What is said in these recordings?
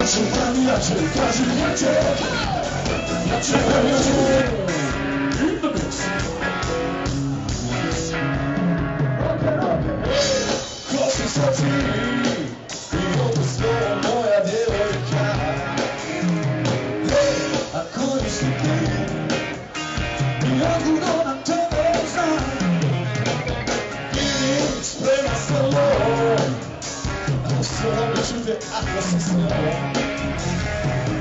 In the mix. Kroz srce i opustila moja djevojka. Hej, ako nisi ti, nijakudo nam tebe znam. Idem sprema sa lovom, a srame ću te ako sam s njom.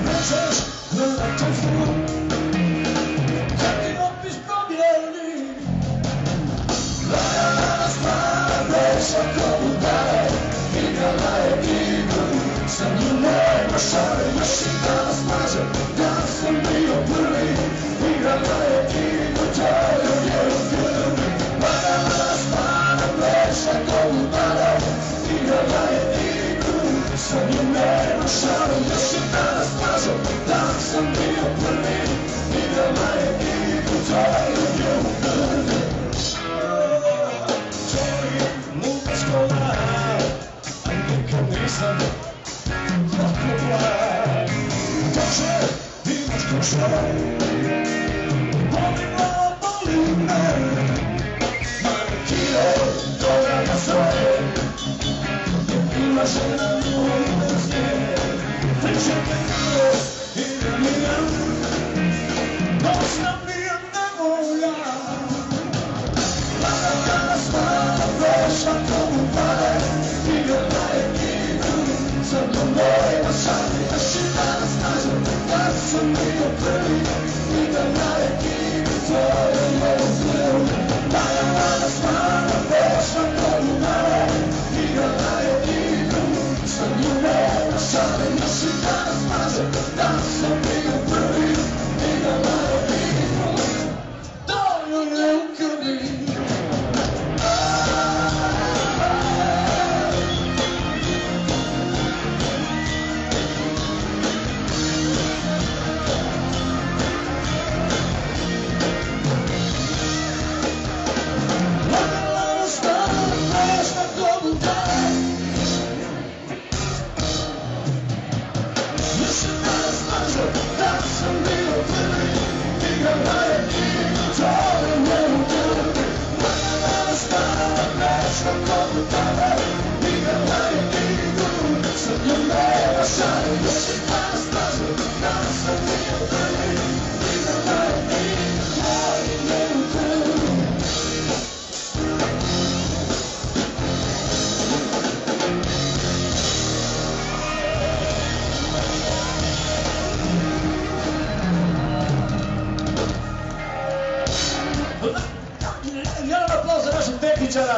Nećeš gledat telefon, kad mi opis promijeni. Lagala stara vreća ko budale, igrala je igru, sa njim nema šale. Još i danas maže, danas sam bio prvi, igrala je igru, to je u krvi. Lagala stara vreća ko budale, igrala je igru, sa njim nema šale. Još i danas maže, danas sam bio prvi, igrala je igru, to je u krvi. Nisam jako blag. Dođe, imaš košta, boli glava, boli me. Mame kile, događa svoje, ima žena moja bez nje. Priče te kilo, idem i ja, dosta mi je nevolja. Lagala stara vreća ko mu pade, igrala je igru, sa mnom nema šale. Još i danas kažem, da sam bio prvi, igrala je igru, to je u krvi. Lagala stara vreća ko mu pade, igrala je igru, sa mnom nema šale. Još i danas kažem, da sam bio prvi, igrala je igru, to je u krvi.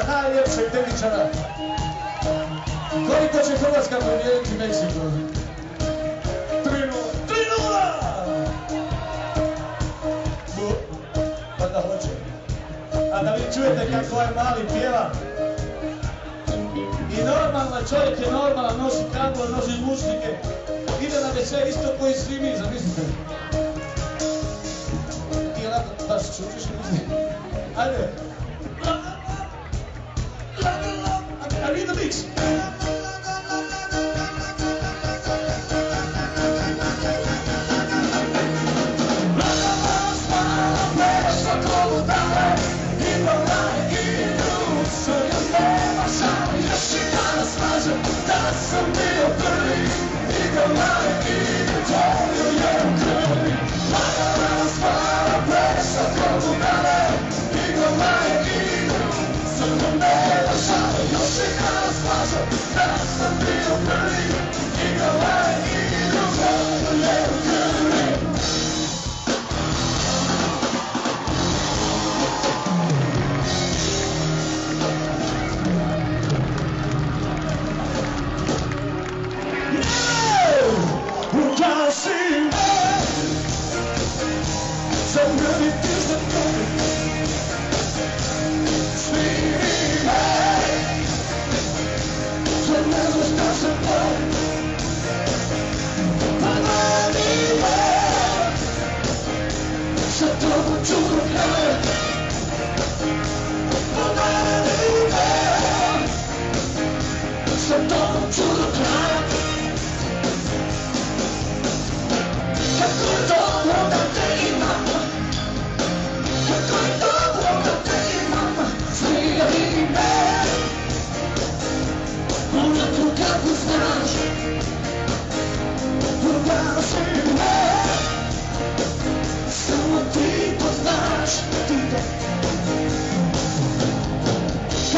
Najljepšeg tehničara. Koliko će Hrvatska pobijediti Meksiko? 3:0. 3:0! Pa da hoće. A da vi čujete kako ovaj mali pjeva. I normalan čovjek je normalan, nosi kabel, nosi zvučnike. Ide na večer isto koji svi mi, zamislite. Ti onako baš čučiš muziku. Ajde. I need the mix.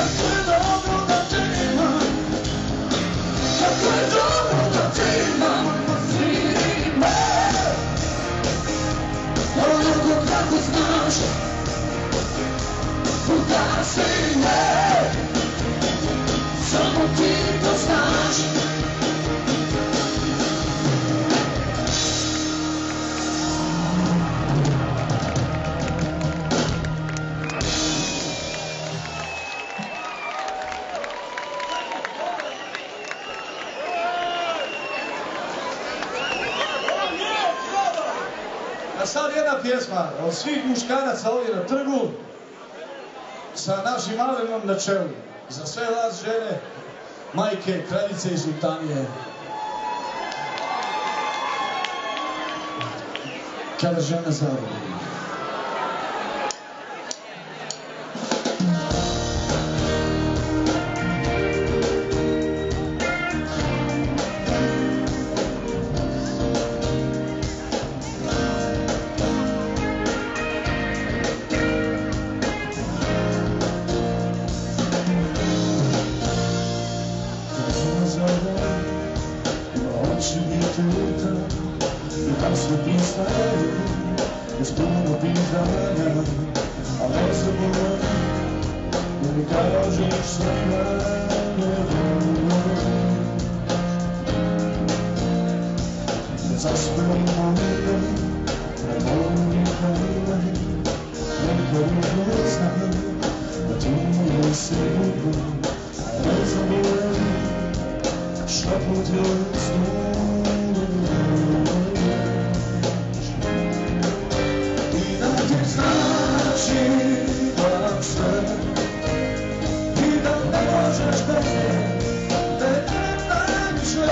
Kako je dobro da te imam, kako je dobro da te imam, pozdravi me. Onako kako znaš, udasi me, samo ti to znaš. A sad jedna pjesma od svih muškaraca ovdje na trgu sa našim Alenom na čelu. Za sve vas žene, majke, kraljice i sultanije. Kada žena zarobi. Jest puno pisania, ale zabolę, nie każesz sobie nie zaspoń moje, na moje kraj, ręką mocna, na tu moje syny, ale zabolę, szepot jest znaczy wam sve i da ne možeš bez nje, da je najviše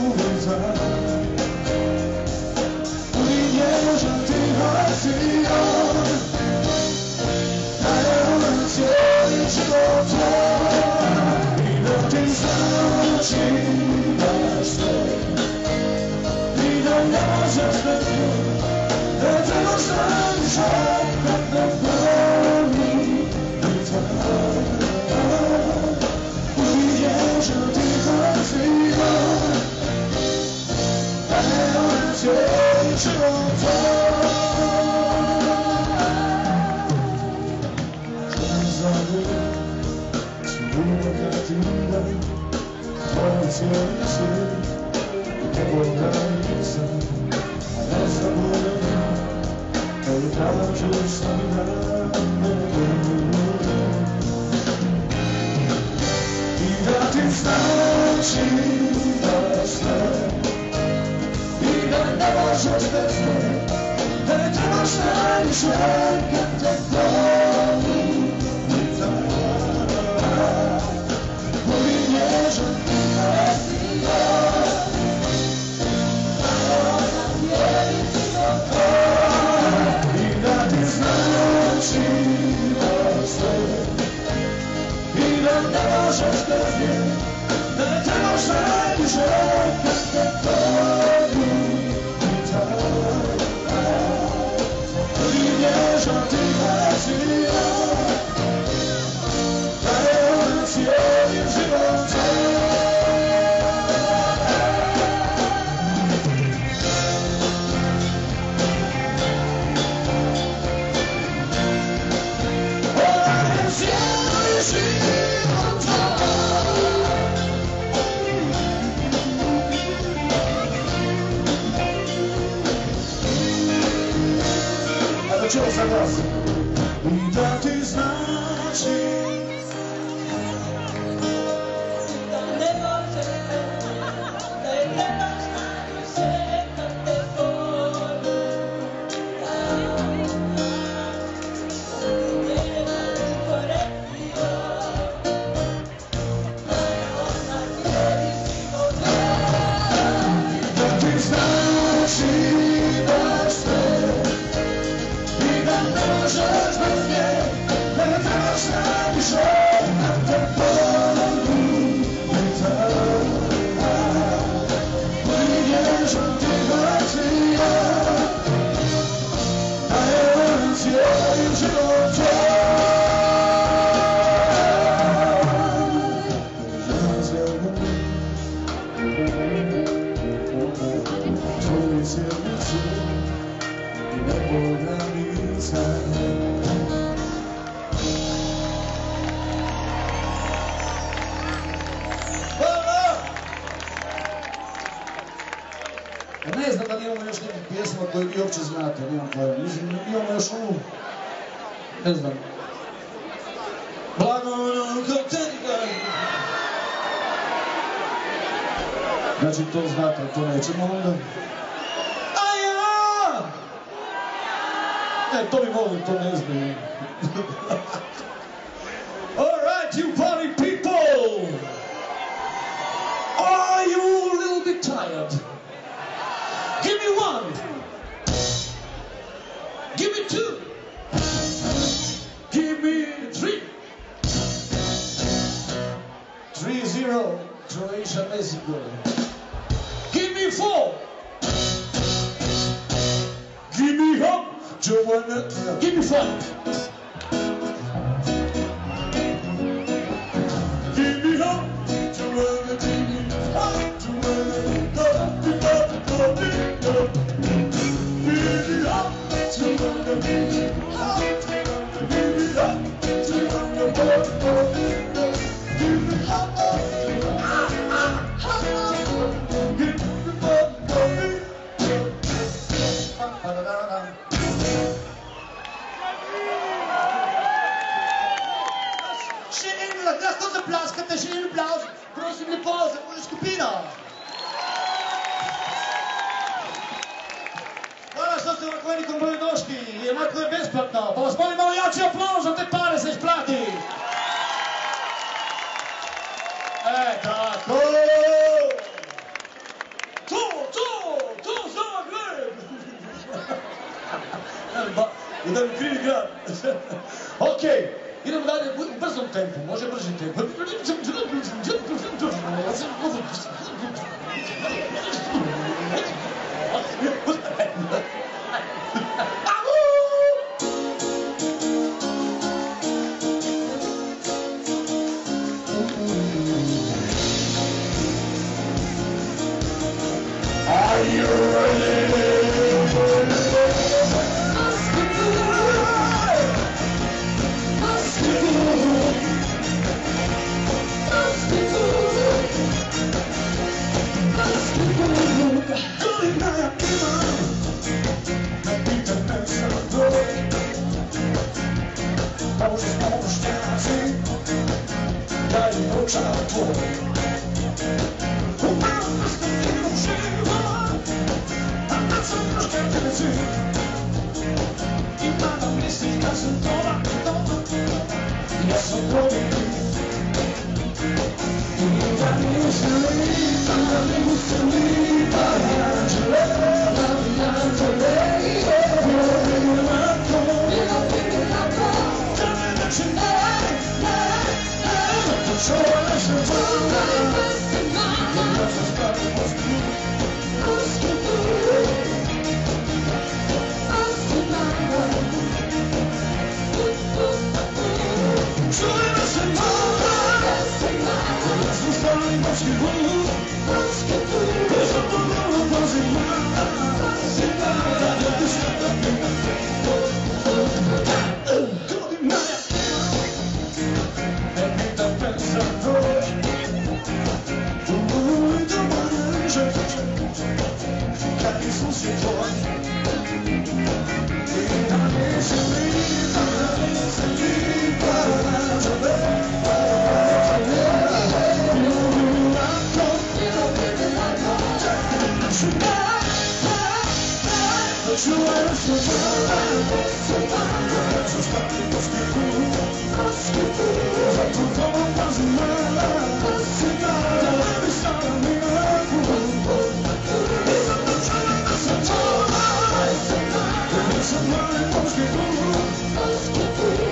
uvijek znam. I nježan ti hasijon, da je ona cijeli život tvoj i da ti znači baš sve i da ne možeš bez nje. Da te ostaviš kad ne boli i tvoj. Uviježan ti hasijon, da je ona cijeli život tvoj. Želim zavrlo, sigurno kad ti dam, tvoj cijeli svijet i teboj granica. Ne zaboravim, ali tražiš sam da i da ti znači da sve i da ne možeš bez nje, da ne trebaš najviše kad te boli i tvoj. Koji nježan ti hasijon, i da ti znači da sve i da ne možeš bez nje, da ne trebaš najviše kad te boli i tvoj. I nježan ti hasijon, da je ona cijeli život tvoj. Čuo sam vas i da ti znači da ne može, da je trebaš najviše kad te boli, da je korektio, da je ona cijeli život tvoj. I da ti znači da sve da ne možeš bez nje, da ne trebaš najviše kad te boli i tvoj. Koji nježan ti hasijon, da je ona cijeli život tvoj. pesma koju vi uopće znate, nemam pojma. Imamo još ovu, ne znam. Blago kako te nikad. Znači to znate, to nećemo onda. A ja! To bi mogli, to ne znam. Alright, you party people! Are you a little bit tired? Give me one! Give me two! Give me three! 3-0, Croatia, Mexico. Give me four! Give me up! Joanna, give me five! Give me up! Joanna, give me up! Joanna, give me up! Give me up! Joanna, give me up! Give me up! Joanna, give me up! Plaskate še en aplauz, prosim lepo, za mojo skupino. Hvala što ste ovakveni dobrodošli, jednako je besplatno, pa vas molim malo jači aplauz, za te pare se isplati. Tako. To, sama gled. Da mi krivi grad. Okej. Idemo dalje u brzom tempu, može brži tempo. Are you ready?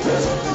There's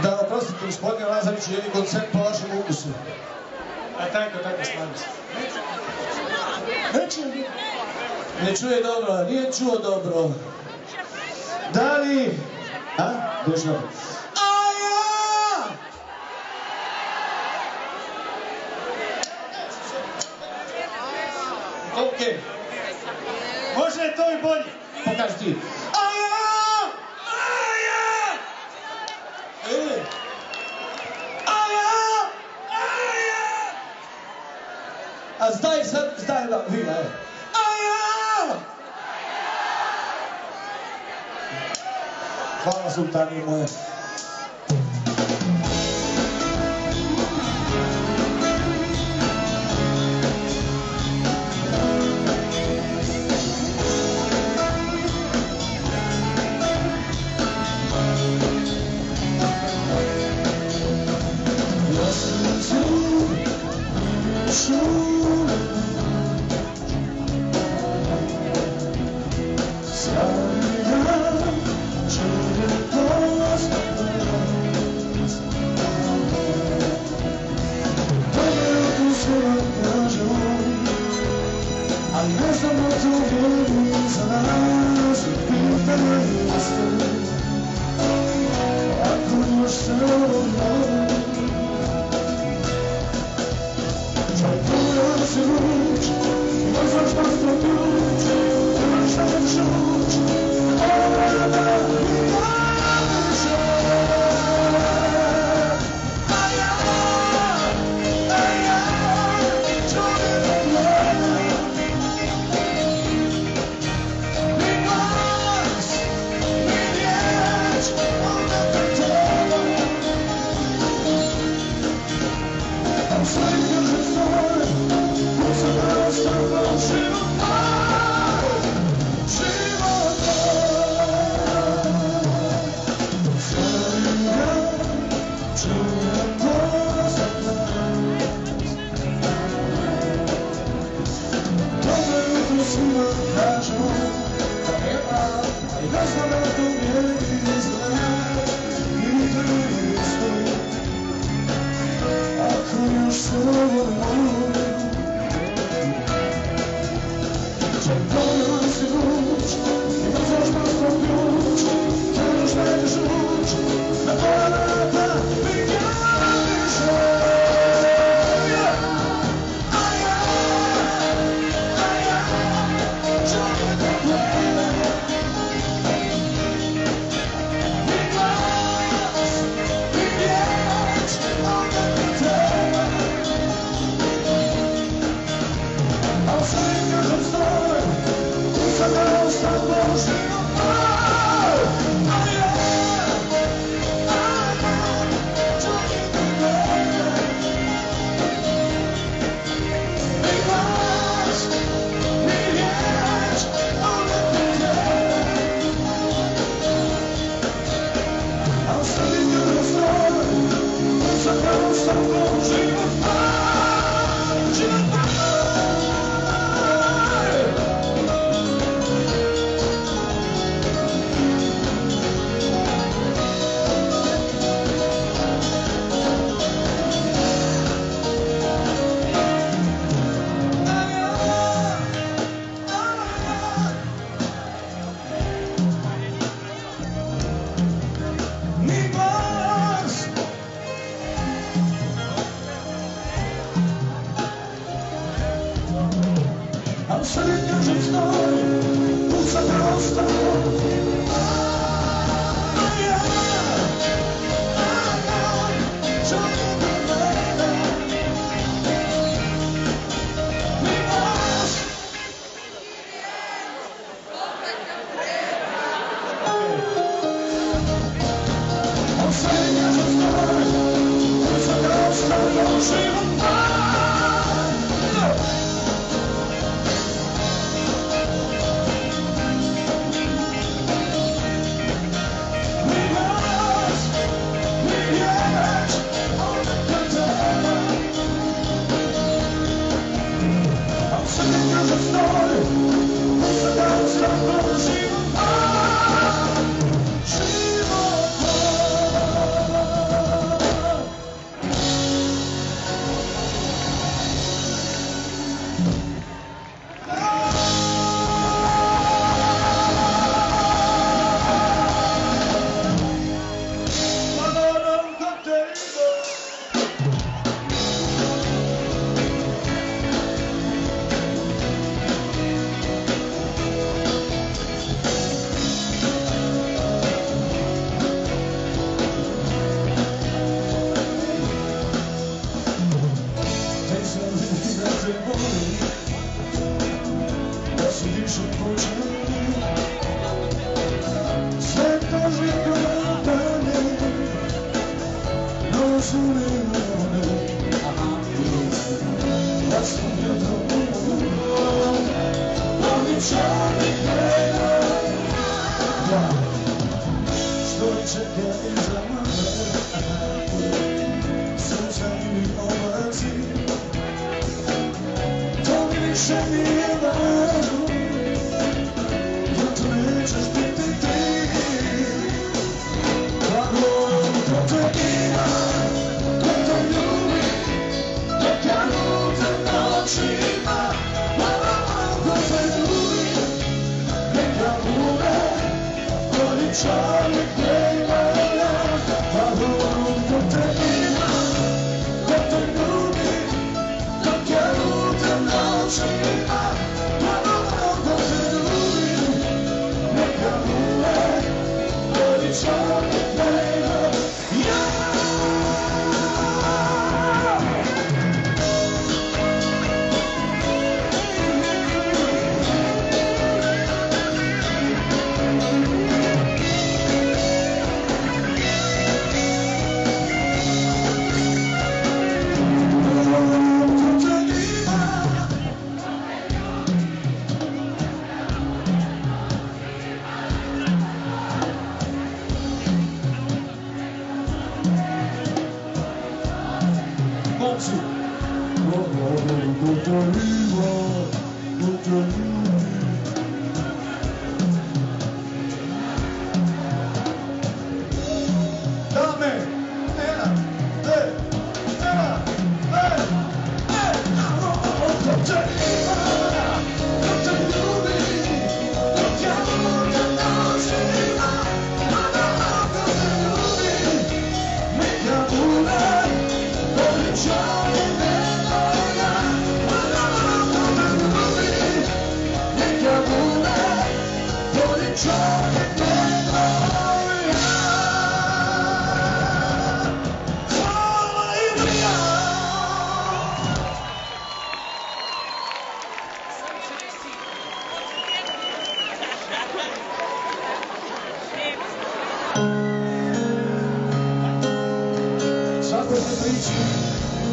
Da, oprostite, gospodine Lazareviću, jedni koncert po vašem ukusu. Tako, stavim se. Ne čuje dobro, nije čuo dobro. Da li... A? Došlo. Okej. Može to i bolje. Pokaži ti. A zdaj sad, vi, Hvala, sultanije moje.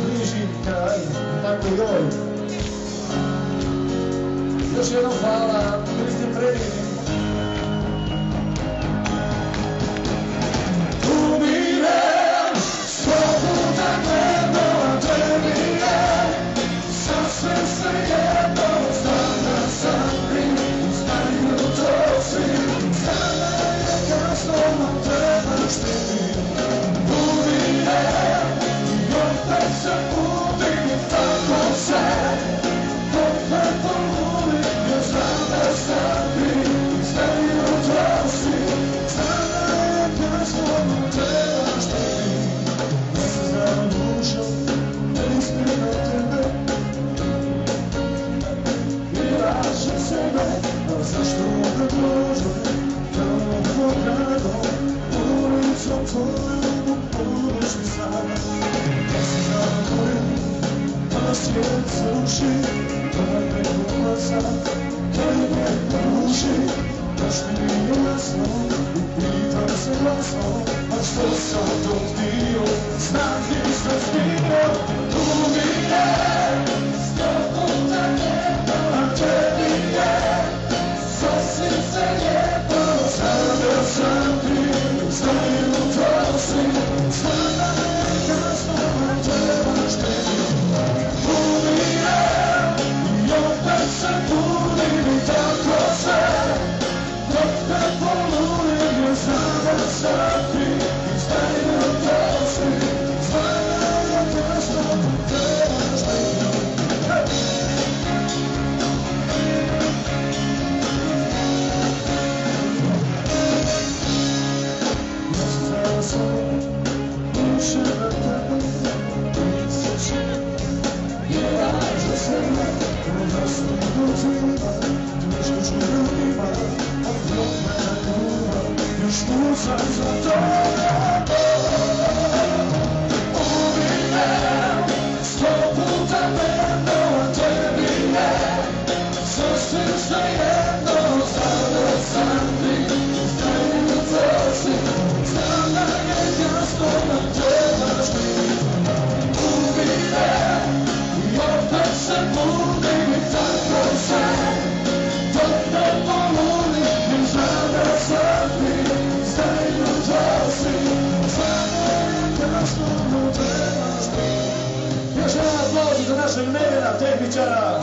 bliži kraj, tako i ovaj. Još jednom hvala, bili ste predivni. Umirem, 100 puta dnevno, a tebi je sasvim svejedno. Znam da sam kriv, znam jutro si, znam da je kasno, no trebaš mi. Umirem, i opet se budim, tako se opet poludim, jer znam da sam kriv, znam jutro si, znam da je kasno, no trebaš mi. Ne se znam dušom, ne ispred na tebe i vraćam sebe, a zašto opet ložem, kao gradom, ulicom tvojom, pomoć mi sada. Ne se znam kojem, pa svijet se ruši, kada me glasa, kada me poruši, baš mi nije jasno, i pitam se glasno, a što sam to htio, znam nisam stigao, umirem, 100 puta dnevno, a tebi je sasvim svejedno. Znam da sam kriv, znam jutro si, znam da je kasno, a trebaš tebi. Umirem, i opet se budim, i tako se opet poludim, jer znam da sam kriv, i znam jutro si, znam da je kasno, a trebaš tebi. Za našeg Nevena tehničara,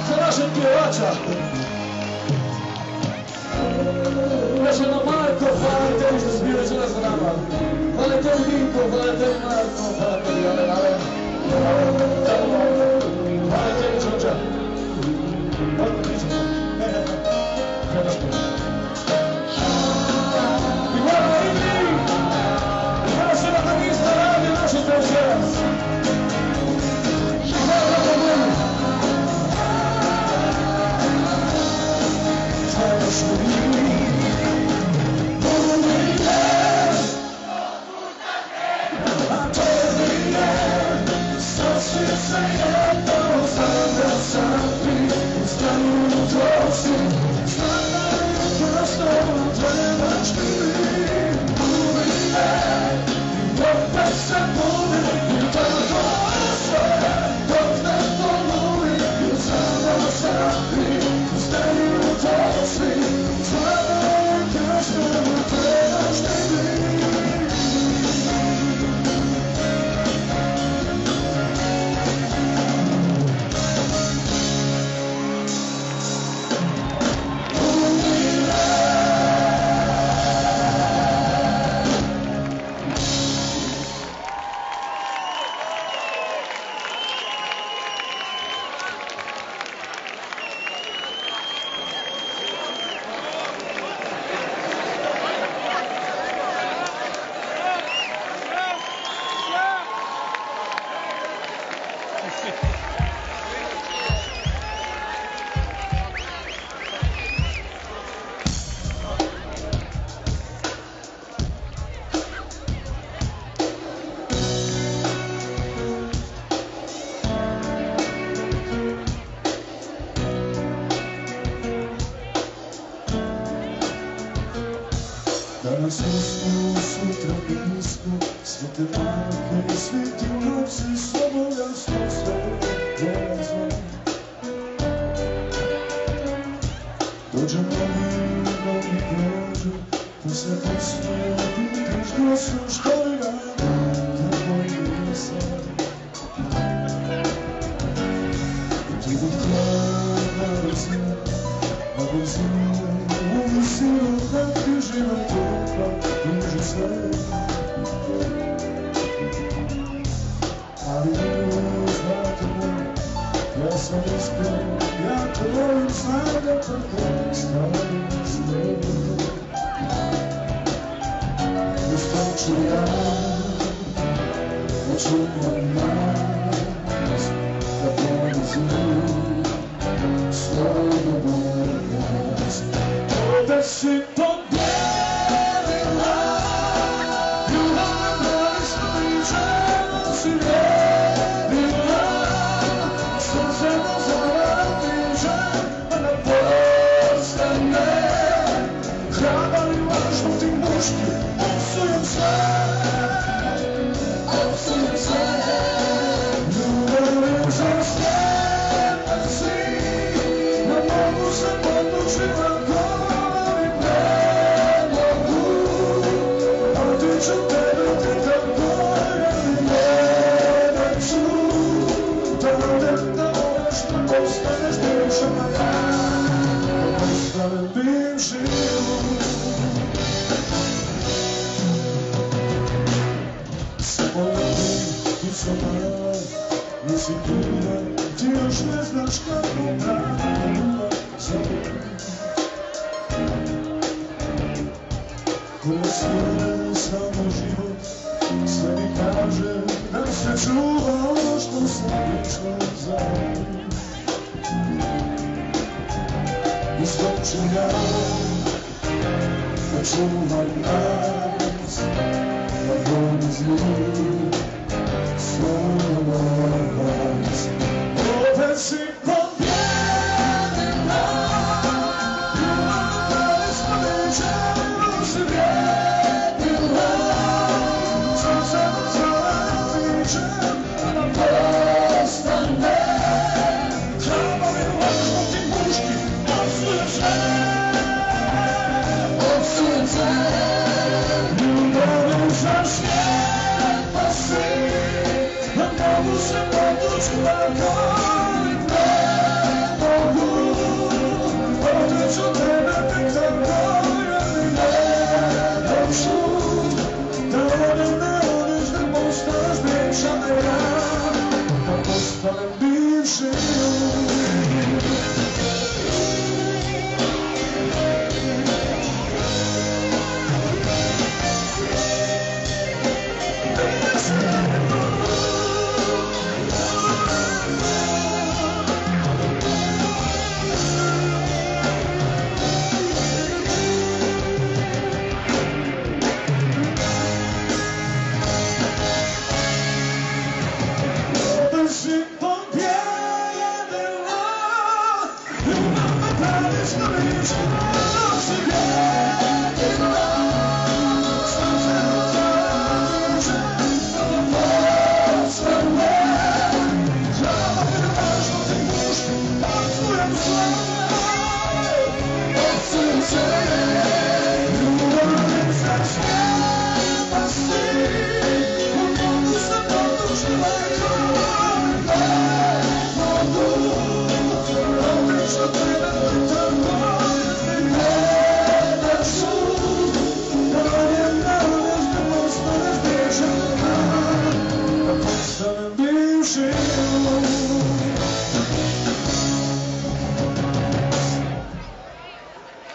za našeg pjevača. Još jedno Marko, hvala tebi što si bio večera sa nama. Hvala tebi Dinko, hvala tebi Marko, hvala tebi Ale. Hvala tebi Čoča. Hvala tebi Čoča. Trebaš mi. I hvala i mi. I hvala se da niste radi naši te večeras. Danas usnu sutra blisko, sve te majke i svi ti novci, slobodljanstvo sve dolazno. Dođe novi prođu, pa se posle pitaš gdje su, što li radi, kako nisam. Ti bi htjela brzo, a brzo uvisilo kratki život trupa, duži sve. Ali znate me, ja sam iskren, ja te volim, znam da tako stavim sve. Ustat ću ja, očuvam nas, da ponizim svoju bolest. Da si pobjedila, ljubav me ispričala si vredila, srce me zaradiže, a da postane hrabar i važno ti muški, opsujem sve, opsujem sve. Ljubav za svijet si, ne mogu se podlučiti na govorim, ne mogu, a ti ću tebe pitat govorim, neću, da odem da voliš, da postaneš bivša moja, da postanem bivši. Samo ti i sama, nisi kriva, ti još ne znaš kako pravila zavrti. Ko sve samo život, sve mi kaže da se čuva ono što sam vječno zavrti. Ustat ću ja, da čuvam nas, da ponizim svoju bolest. Opet si pobjedila, ljubav me ispričala si vredila, srce me zaradiže, a da postane hrabar i važno ti muški, opsujem sve, opsujem sve. Ljubav za svijet pa si, ne mogu se podlučiti na govorim, ne mogu, ovdje ću tebe pitat govorim, neću, da odem ne odiš, da postaneš bivša moja, da postanem bivši.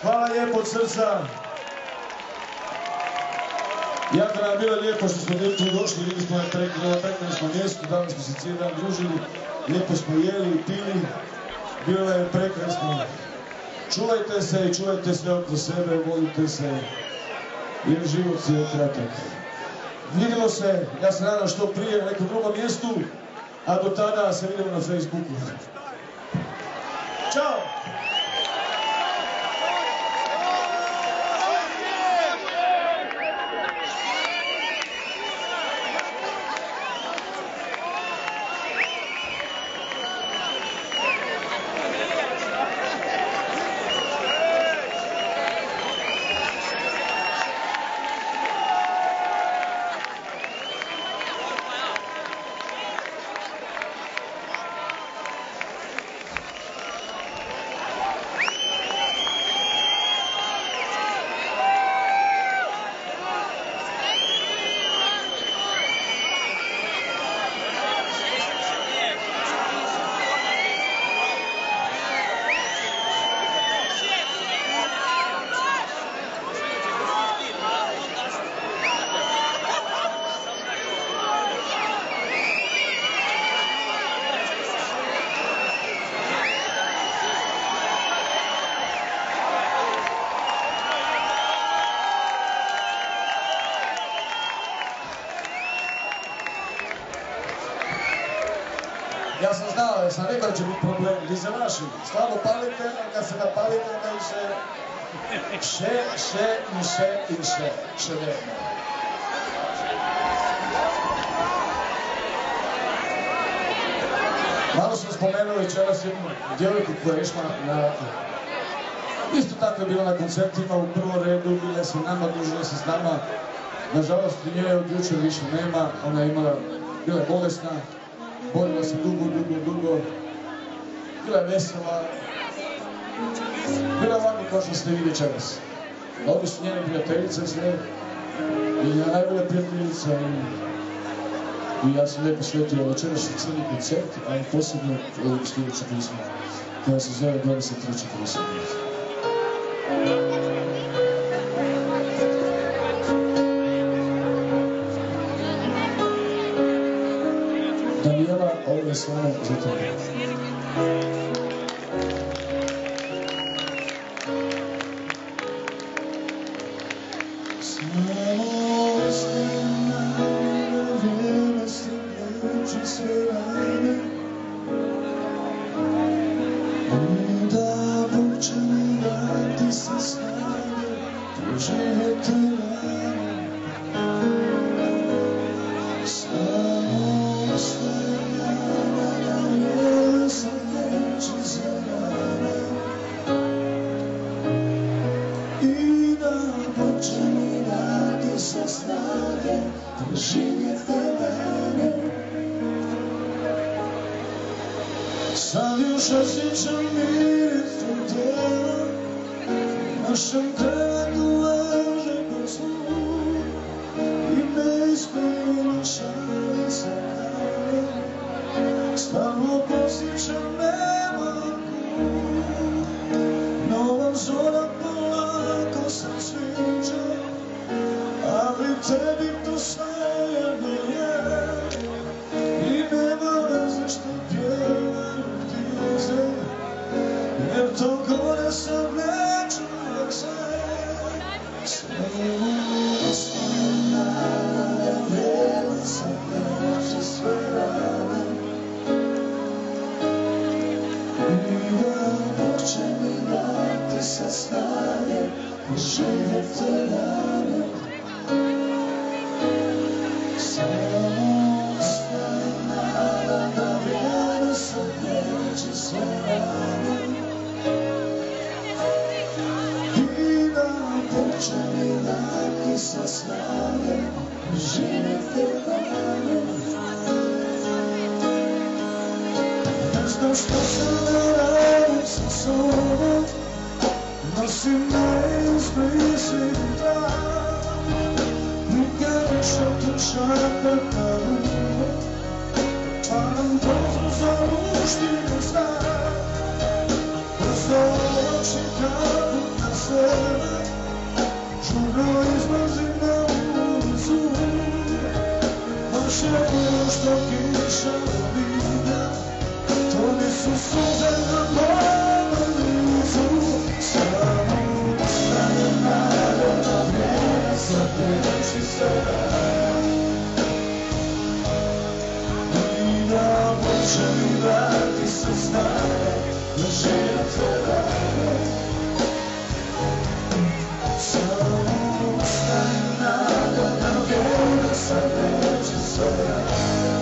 Hvala lijepo od srca. Jako nam je bilo lijepo što smo tu došli, vidjeli smo na 15. mjestu, danas smo se cijeli dan družili, lijepo smo jeli i pili, bilo je prekrasno. Čuvajte se i čuvajte sve oko sebe, volite se, jer život je kratak. Vidimo se, ja se nadam što prije na nekom drugom mjestu, a do tada se vidimo na Facebooku. Ćao! ali sam rekao da će biti problem, vi se naši. Slabo palite, a kad se napalite, onda više še ne. Malo sam spomenuo večeras jednu djevojku koja je išla na... Isto tako je bila na koncertima, u prvom redu, bile se nama, družile se s nama. Nažalost, nje od jučer više nema, ona je bila je bolesna, borila se dugo, bila je vesela. Bila je ovako kao što ste vidjeli večeras. Ovdje su njene prijateljice sve i najbolja prijateljica i ja sam lijepo svetio večerašnji cijeli koncert, ali posebno ovu sljedeću pismu koja se zove 23. prosinca. Danijela, ovo je stvarno za tebe. Sad još osjećam miris tvoj tijela, našem krevetu leže po snu i neiskreno šali se dane, stalno posjećam nemaku, nova zora polako se sviđa, ali tebi to svejedno je i nema veze što pjevaju ptice, jer to gore sam ne čuje se. Sve nada, vrijeme se neće sve rane i da hoće mi dati se snage živjeti rane. Samo ostaje nada da vrijeme se neće sve rane i da hoće mi dati se snage živjeti rane. Ne znam što se ne radi sa sobom, nosim neizbrisiv dan, nikad više tu šape parume, pa nam dozu zaluštine znak, brzo oči kapu na sebe, žurno izlazim na ulicu, baš je bilo što kiša vina, to nisu suze na mome licu. Samo ostaje nada da vrijeme se neće sve rane i da hoće mi dati se snage da živjeti rane. Samo ostaje nada da vrijeme se neće sve rane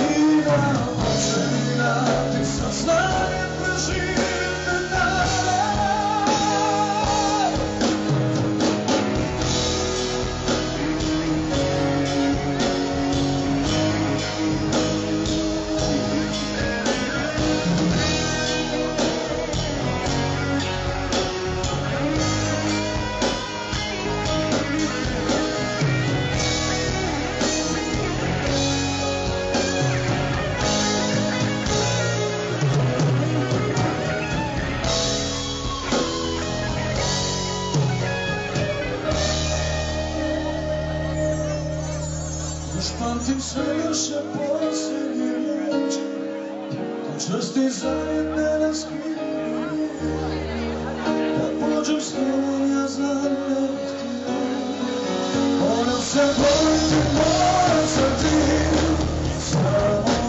i da hoće mi dati se snage da živjeti rane. Još pamtim sve naše posljednje riječi, to čvrsti zajedne nas krije, da pođem s tobom ja znam ne bih htio, moram se boriti, moram se ti, samo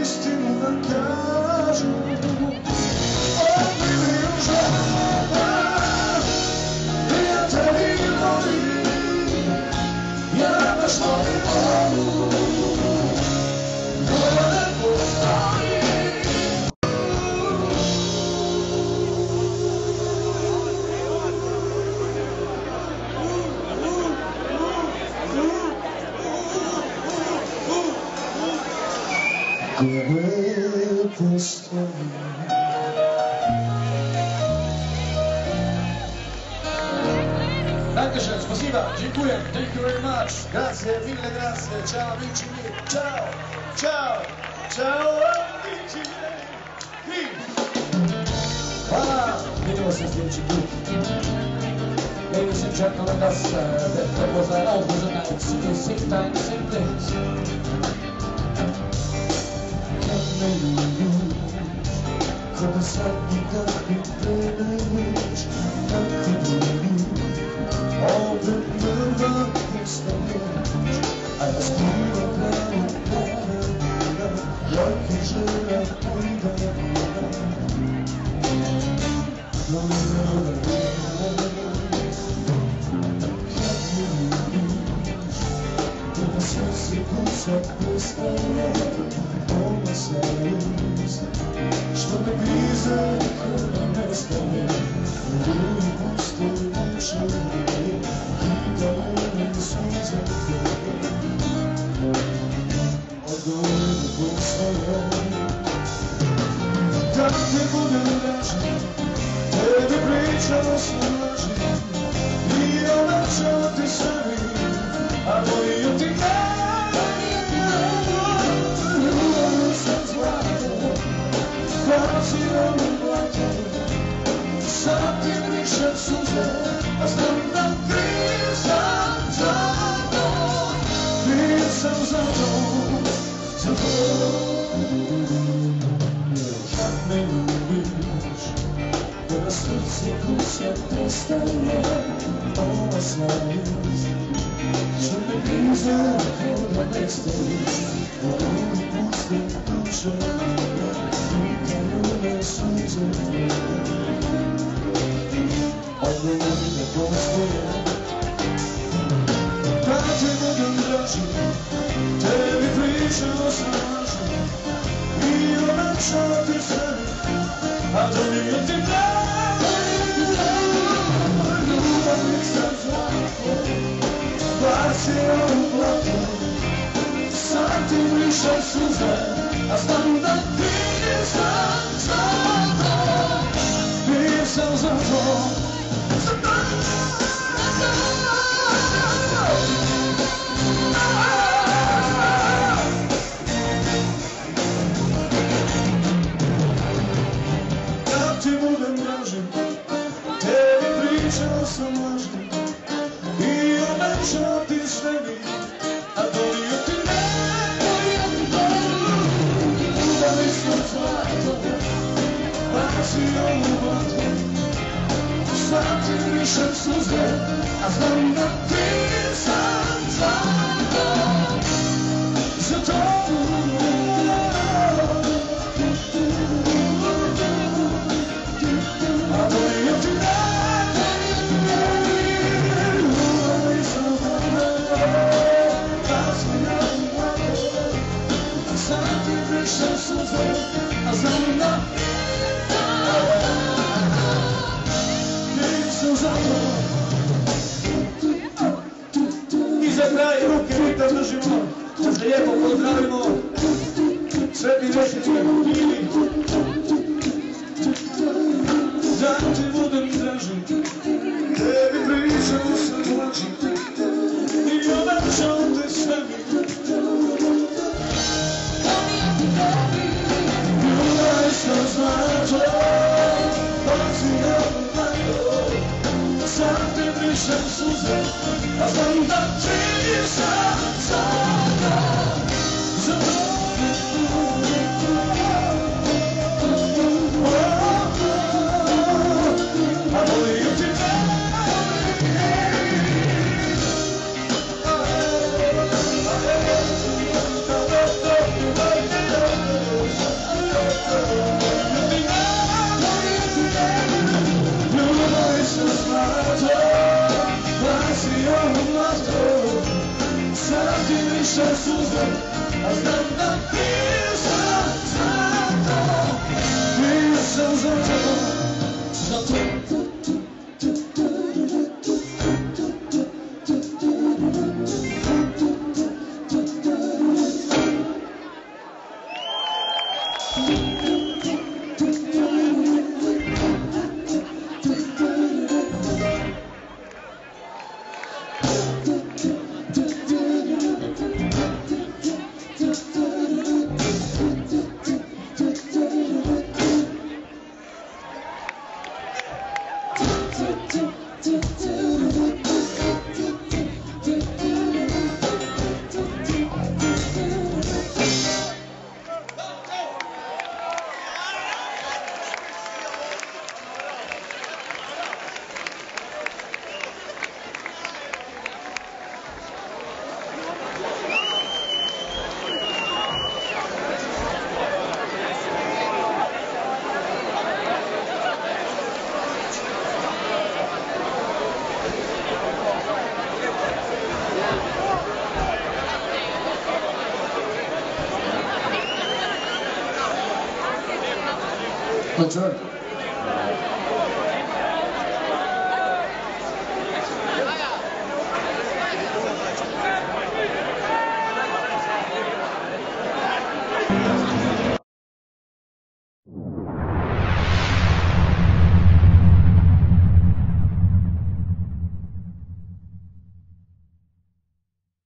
Istinu nam kažu Koje postoji. Dankeschön, spasiba, dziękuję, thank you very much, grazie, mille grazie, ciao amici miei, ciao, ciao, ciao amici miei. Hvala, vidimo se sljedeći put. Ladies and gentlemen, that was all for the night. Same time, same place. Kada svaki dan mi prenaviš, tako da opet prva postaneš, a ja skrivam pravo prava, jako želim pojda. Srce kucat prestaje, ona savjest, što me grize kada nestane, uvijek puste duše moje, hitane suze tvoje. Odgovor da postoje, da te budem draži, tebi pričao sam laži, i obećao ti sebi, a volio ti ne. Bacio me blato, sad ti brišem suze, a znam da kriv sam za to, kriv sam za to. Kad me ljubiš, kada srce kucat prestaje, ova savjest, što me grize kada nestaje, uvijek puste duše moje. Odgovori ne postoje, da te budem draži, tebi pričao sam laži, i obećao ti sebi, a donio ti ne. Ljubav sam zlako, bacio u blato, sad ti brišem suze, a znam da kriv sam za to, kriv sam za to. Da ti budem draži, tebi pričao sam laži, i obećao ti sebi, a donio ti ne. Ljubav sam zlato, bacio u blato, sad ti brišem suze, a znam da kriv sam za to, za to. A volio ti ne, ljubav sam zlato, bacio u blato, sad ti brišem suze, a znam da i za kraj ruke uvijek držimo, da se lijepo pozdravimo, sve mi rešite ili da ti budem draži, tebi pričao sam laži, i obećao te sebi, ljubav sam zlato, bacio u blato, sad ti brišem suze, a znam da kriv sam za to, za to. A volio ti ne. Ljubav sam zlato, bacio u blato, sad ti brišem suze, a znam da kriv sam za to, kriv sam za to, za to. To je čovjek.